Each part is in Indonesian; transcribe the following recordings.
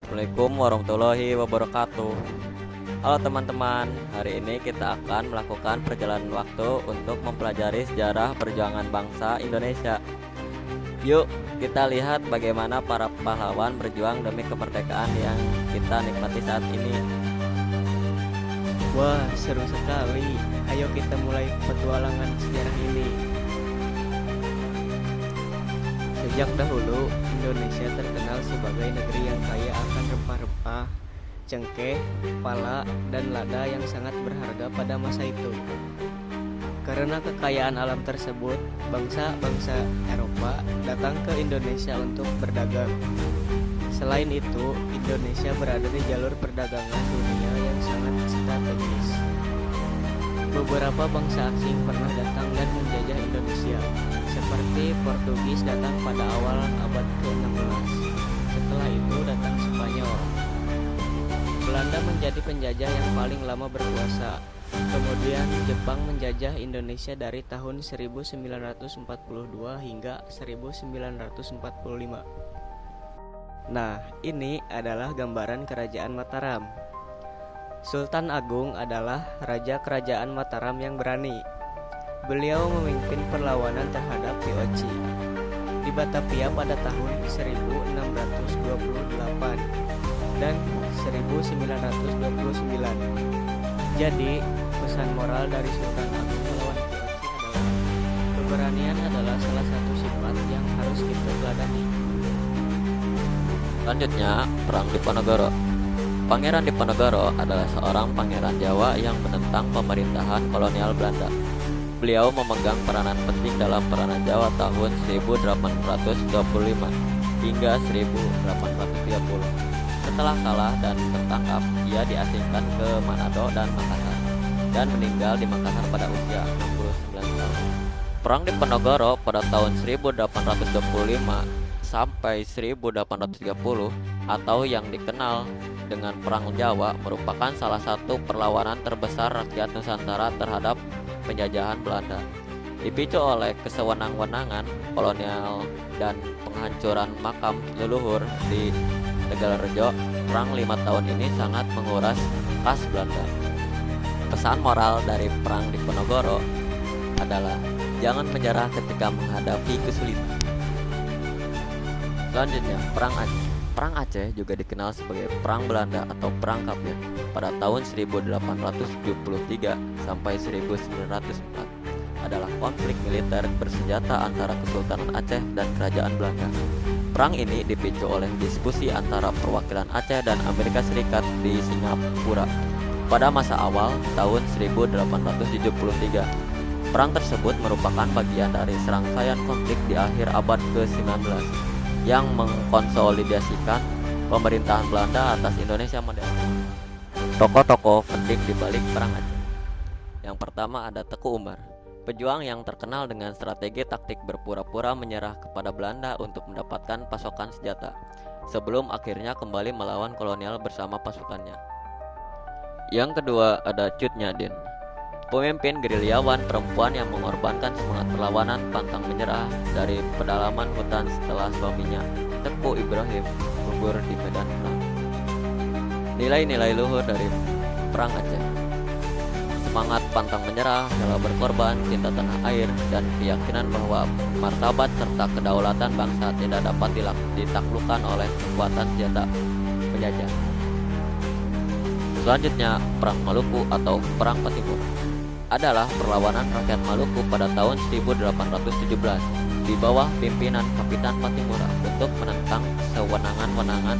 Assalamualaikum warahmatullahi wabarakatuh. Halo teman-teman, hari ini kita akan melakukan perjalanan waktu untuk mempelajari sejarah perjuangan bangsa Indonesia. Yuk, kita lihat bagaimana para pahlawan berjuang demi kemerdekaan yang kita nikmati saat ini. Wah, seru sekali. Ayo kita mulai petualangan sejarah ini. Sejak dahulu, Indonesia terkenal sebagai negeri yang kaya akan rempah-rempah, cengkeh, pala, dan lada yang sangat berharga pada masa itu. Karena kekayaan alam tersebut, bangsa-bangsa Eropa datang ke Indonesia untuk berdagang. Selain itu, Indonesia berada di jalur perdagangan dunia yang sangat strategis. Beberapa bangsa asing pernah datang dan menjajah Indonesia, seperti Portugis datang pada awal abad ke-16. Setelah itu datang Spanyol. Belanda menjadi penjajah yang paling lama berkuasa. Kemudian Jepang menjajah Indonesia dari tahun 1942 hingga 1945. Nah, ini adalah gambaran Kerajaan Mataram. Sultan Agung adalah Raja Kerajaan Mataram yang berani. Beliau memimpin perlawanan terhadap VOC di Batavia pada tahun 1628 dan 1929. Jadi, pesan moral dari Sultan Agung melawan VOC adalah keberanian adalah salah satu sifat yang harus kita teladani. Selanjutnya, Perang Diponegoro. Pangeran Diponegoro adalah seorang pangeran Jawa yang menentang pemerintahan kolonial Belanda. Beliau memegang peranan penting dalam peranan Jawa tahun 1825 hingga 1830. Setelah kalah dan tertangkap, ia diasingkan ke Manado dan Makassar dan meninggal di Makassar pada usia 69 tahun. Perang Diponegoro pada tahun 1825 sampai 1830 atau yang dikenal dengan Perang Jawa merupakan salah satu perlawanan terbesar rakyat Nusantara terhadap penjajahan Belanda. Dipicu oleh kesewenang-wenangan kolonial dan penghancuran makam leluhur di Tegalrejo, perang 5 tahun ini sangat menguras kas Belanda. Pesan moral dari Perang Diponegoro adalah jangan menyerah ketika menghadapi kesulitan. Selanjutnya, Perang Aceh. Perang Aceh juga dikenal sebagai Perang Belanda atau Perang Kapten pada tahun 1873 sampai 1904. Adalah konflik militer bersenjata antara Kesultanan Aceh dan Kerajaan Belanda. Perang ini dipicu oleh diskusi antara perwakilan Aceh dan Amerika Serikat di Singapura pada masa awal tahun 1873. Perang tersebut merupakan bagian dari serangkaian konflik di akhir abad ke-19 yang mengkonsolidasikan pemerintahan Belanda atas Indonesia modern. Tokoh-tokoh penting di balik Perang Aceh. Yang pertama ada Teku Umar, pejuang yang terkenal dengan strategi taktik berpura-pura menyerah kepada Belanda untuk mendapatkan pasokan senjata, sebelum akhirnya kembali melawan kolonial bersama pasukannya. Yang kedua ada Cut Nyadin, pemimpin gerilyawan perempuan yang mengorbankan semangat perlawanan pantang menyerah dari pedalaman hutan setelah suaminya, Teku Ibrahim, gugur di medan perang. Nilai-nilai luhur dari Perang Aceh: semangat pantang menyerah, rela berkorban, cinta tanah air, dan keyakinan bahwa martabat serta kedaulatan bangsa tidak dapat ditaklukkan oleh kekuatan senjata penjajah. Selanjutnya, Perang Maluku atau Perang Patimura adalah perlawanan rakyat Maluku pada tahun 1817 di bawah pimpinan Kapitan Patimura untuk menentang sewenang-wenangan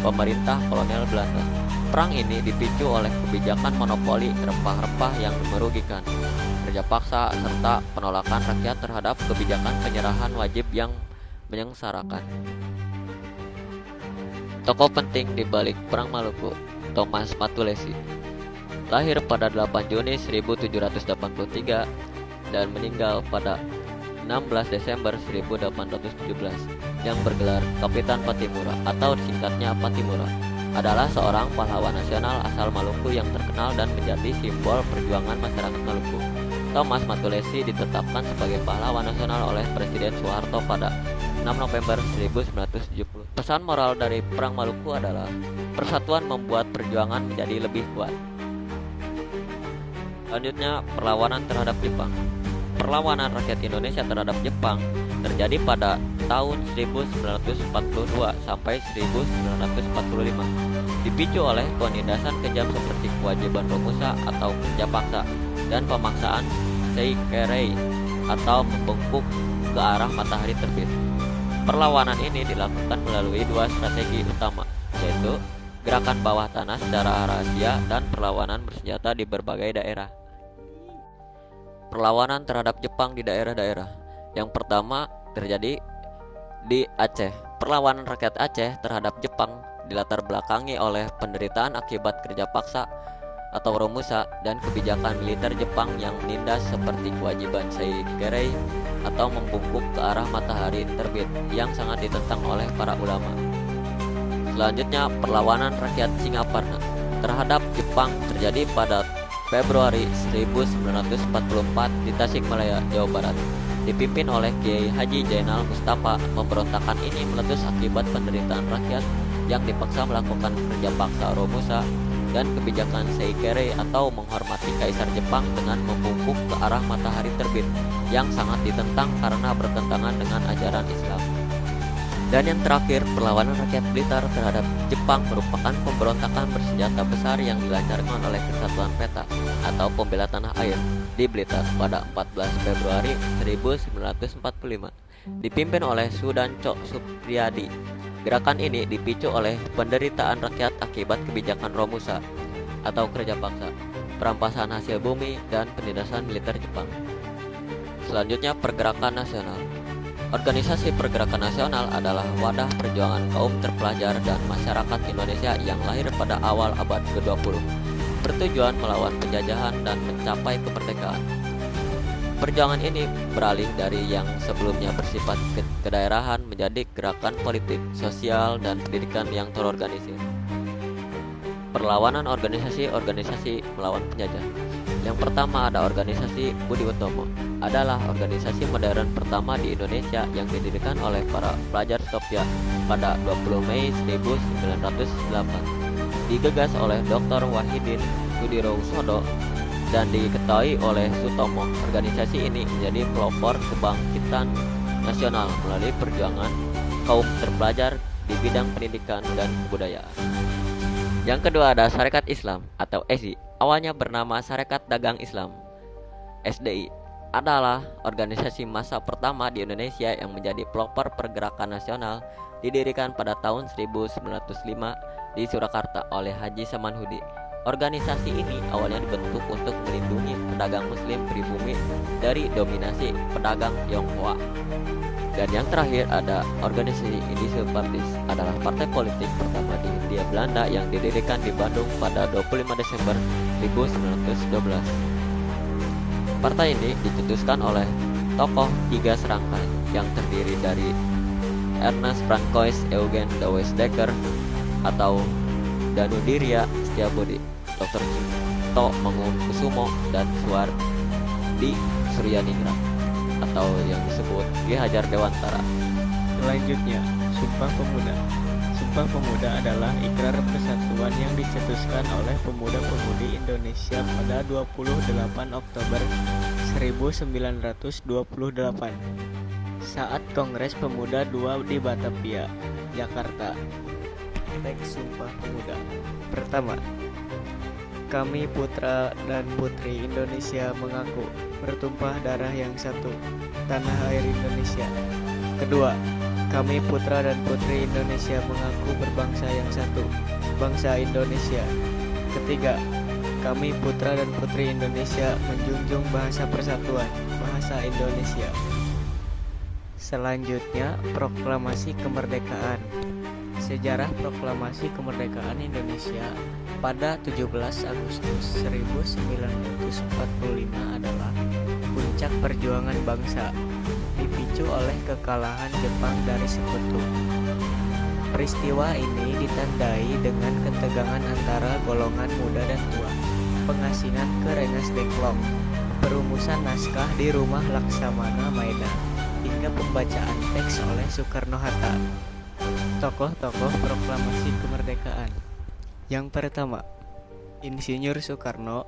pemerintah kolonial Belanda. Perang ini dipicu oleh kebijakan monopoli rempah-rempah yang merugikan, kerja paksa, serta penolakan rakyat terhadap kebijakan penyerahan wajib yang menyengsarakan. Tokoh penting di balik Perang Maluku: Thomas Matulesi. Lahir pada 8 Juni 1783 dan meninggal pada 16 Desember 1817, yang bergelar Kapitan Patimura atau singkatnya Patimura, adalah seorang pahlawan nasional asal Maluku yang terkenal dan menjadi simbol perjuangan masyarakat Maluku. Thomas Matulesi ditetapkan sebagai pahlawan nasional oleh Presiden Soeharto pada 6 November 1970. Pesan moral dari Perang Maluku adalah persatuan membuat perjuangan menjadi lebih kuat. Selanjutnya, perlawanan terhadap Jepang. Perlawanan rakyat Indonesia terhadap Jepang terjadi pada tahun 1942 sampai 1945, dipicu oleh penindasan kejam seperti kewajiban romusa atau kerja paksa dan pemaksaan seikerei atau membungkuk ke arah matahari terbit. Perlawanan ini dilakukan melalui dua strategi utama, yaitu gerakan bawah tanah secara rahasia dan perlawanan bersenjata di berbagai daerah. Perlawanan terhadap Jepang di daerah-daerah. Yang pertama terjadi di Aceh. Perlawanan rakyat Aceh terhadap Jepang dilatar belakangi oleh penderitaan akibat kerja paksa atau romusa dan kebijakan militer Jepang yang menindas seperti kewajiban seikerei atau membungkuk ke arah matahari terbit yang sangat ditentang oleh para ulama. Selanjutnya, perlawanan rakyat Singaparna terhadap Jepang terjadi pada Februari 1944 di Tasikmalaya, Jawa Barat, dipimpin oleh Kiai Haji Zainal Mustafa. Pemberontakan ini meletus akibat penderitaan rakyat yang dipaksa melakukan kerja paksa romusa dan kebijakan seikerei atau menghormati kaisar Jepang dengan membungkuk ke arah matahari terbit yang sangat ditentang karena bertentangan dengan ajaran Islam. Dan yang terakhir, perlawanan rakyat Blitar terhadap Jepang merupakan pemberontakan bersenjata besar yang dilancarkan oleh Kesatuan Peta atau Pembela Tanah Air di Blitar pada 14 Februari 1945, dipimpin oleh Sudanco Supriyadi. Gerakan ini dipicu oleh penderitaan rakyat akibat kebijakan romusa atau kerja paksa, perampasan hasil bumi, dan penindasan militer Jepang. Selanjutnya, pergerakan nasional. Organisasi Pergerakan Nasional adalah wadah perjuangan kaum terpelajar dan masyarakat Indonesia yang lahir pada awal abad ke-20, bertujuan melawan penjajahan dan mencapai kemerdekaan. Perjuangan ini beralih dari yang sebelumnya bersifat kedaerahan menjadi gerakan politik, sosial, dan pendidikan yang terorganisir. Perlawanan organisasi melawan penjajah. Yang pertama ada organisasi Budi Utomo, adalah organisasi modern pertama di Indonesia yang didirikan oleh para pelajar Ethiopia pada 20 Mei 1908. Digagas oleh Dr. Wahidin Sudirohusodo dan diketahui oleh Sutomo. Organisasi ini menjadi pelopor kebangkitan nasional melalui perjuangan kaum terpelajar di bidang pendidikan dan kebudayaan. Yang kedua ada Sarekat Islam atau SI, awalnya bernama Sarekat Dagang Islam. SDI adalah organisasi massa pertama di Indonesia yang menjadi pelopor pergerakan nasional, didirikan pada tahun 1905 di Surakarta oleh Haji Samanhudi. Organisasi ini awalnya dibentuk untuk melindungi pedagang muslim pribumi dari dominasi pedagang Tionghoa. Dan yang terakhir ada organisasi Indische Partis, adalah partai politik pertama di Hindia Belanda yang didirikan di Bandung pada 25 Desember 1912. Partai ini dicetuskan oleh tokoh tiga serangkai yang terdiri dari Ernest Francois Eugen Dewes-Dekker atau Danudirya Setiabudi, Dr. Cipto Mangunkusumo, dan Suwardi Suryaningrat atau yang disebut Ki Hajar Dewantara. Selanjutnya, Sumpah Pemuda. Sumpah Pemuda adalah ikrar persatuan yang dicetuskan oleh pemuda-pemudi Indonesia pada 28 Oktober 1928 saat Kongres Pemuda II di Batavia, Jakarta. Teks Sumpah Pemuda. Pertama, kami putra dan putri Indonesia mengaku bertumpah darah yang satu, tanah air Indonesia. Kedua, kami putra dan putri Indonesia mengaku berbangsa yang satu, bangsa Indonesia. Ketiga, kami putra dan putri Indonesia menjunjung bahasa persatuan, bahasa Indonesia. Selanjutnya, proklamasi kemerdekaan. Sejarah proklamasi kemerdekaan Indonesia pada 17 Agustus 1945 adalah puncak perjuangan bangsa, dipicu oleh kekalahan Jepang dari Sekutu. Peristiwa ini ditandai dengan ketegangan antara golongan muda dan tua, pengasingan ke Rengas Dengklok, perumusan naskah di rumah Laksamana Maeda, hingga hingga pembacaan teks oleh Soekarno-Hatta. Tokoh-tokoh proklamasi kemerdekaan. Yang pertama, Insinyur Soekarno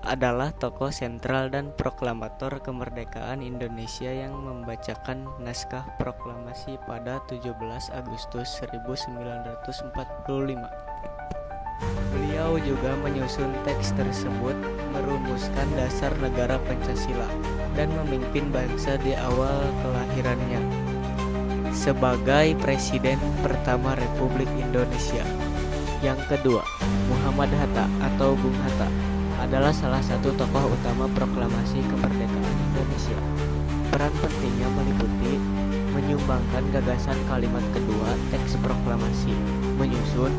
adalah tokoh sentral dan proklamator kemerdekaan Indonesia yang membacakan naskah proklamasi pada 17 Agustus 1945. Beliau juga menyusun teks tersebut, merumuskan dasar negara Pancasila, dan memimpin bangsa di awal kelahirannya sebagai Presiden pertama Republik Indonesia. Yang kedua, Muhammad Hatta atau Bung Hatta adalah salah satu tokoh utama proklamasi kemerdekaan Indonesia. Peran pentingnya meliputi menyumbangkan gagasan kalimat kedua teks proklamasi, menyusun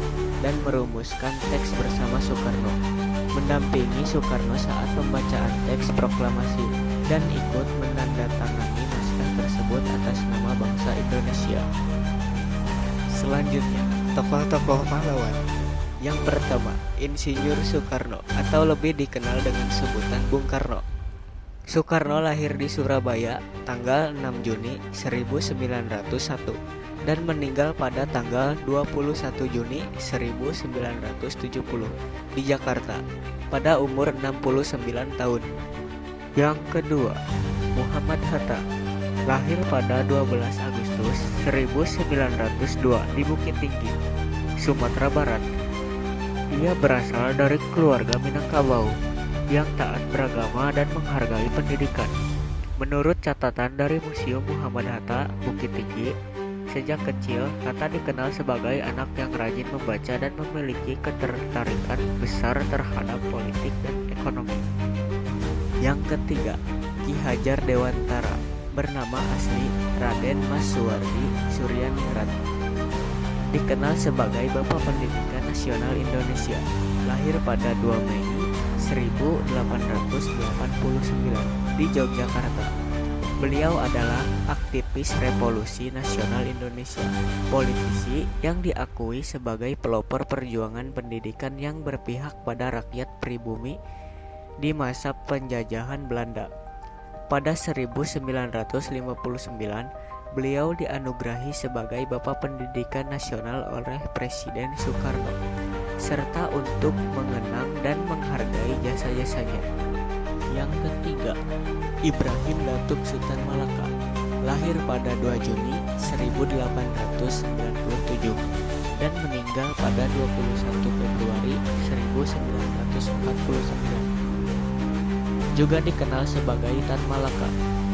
dan merumuskan teks bersama Soekarno, mendampingi Soekarno saat pembacaan teks proklamasi, dan ikut menandatangani naskah tersebut atas nama bangsa Indonesia. Selanjutnya, tokoh-tokoh pahlawan. Yang pertama, Insinyur Soekarno atau lebih dikenal dengan sebutan Bung Karno. Soekarno lahir di Surabaya tanggal 6 Juni 1901 dan meninggal pada tanggal 21 Juni 1970 di Jakarta pada umur 69 tahun. Yang kedua, Muhammad Hatta lahir pada 12 Agustus 1902 di Bukit Tinggi, Sumatera Barat. Ia berasal dari keluarga Minangkabau yang taat beragama dan menghargai pendidikan. Menurut catatan dari Museum Muhammad Hatta, Bukit Tinggi, sejak kecil Hatta dikenal sebagai anak yang rajin membaca dan memiliki ketertarikan besar terhadap politik dan ekonomi. Yang ketiga, Ki Hajar Dewantara, bernama asli Raden Mas Suwardi Suryaningrat, dikenal sebagai Bapak Pendidikan Nasional Indonesia, lahir pada 2 Mei 1889 di Yogyakarta. Beliau adalah aktivis revolusi nasional Indonesia, politisi yang diakui sebagai pelopor perjuangan pendidikan yang berpihak pada rakyat pribumi di masa penjajahan Belanda. Pada 1959, beliau dianugerahi sebagai Bapak Pendidikan Nasional oleh Presiden Soekarno, serta untuk mengenang dan menghargai jasa-jasanya. Yang ketiga, Ibrahim Datuk Sultan Malaka, lahir pada 2 Juni 1897 dan meninggal pada 21 Februari 1949. Juga dikenal sebagai Tan Malaka,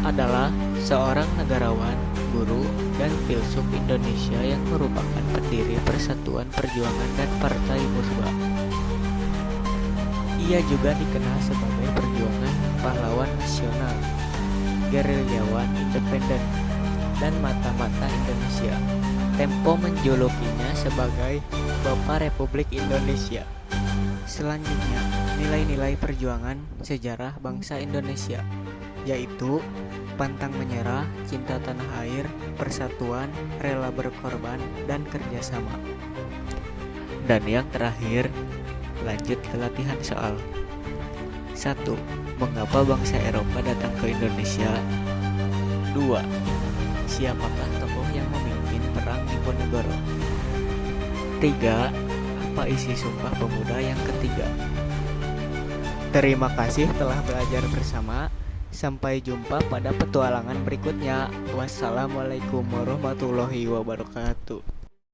adalah seorang negarawan, guru, dan filsuf Indonesia yang merupakan pendiri Persatuan Perjuangan dan Partai Mursba. Ia juga dikenal sebagai perjuangan pahlawan nasional, gerilyawan independen, dan mata-mata Indonesia. Tempo menjulukinya sebagai Bapak Republik Indonesia. Selanjutnya, nilai-nilai perjuangan sejarah bangsa Indonesia, yaitu pantang menyerah, cinta tanah air, persatuan, rela berkorban, dan kerjasama. Dan yang terakhir, lanjut ke latihan soal. 1. Mengapa bangsa Eropa datang ke Indonesia? 2. Siapakah tokoh yang memimpin perang Diponegoro? 3. Apa isi Sumpah Pemuda yang ketiga? Terima kasih telah belajar bersama. Sampai jumpa pada petualangan berikutnya. Wassalamualaikum warahmatullahi wabarakatuh.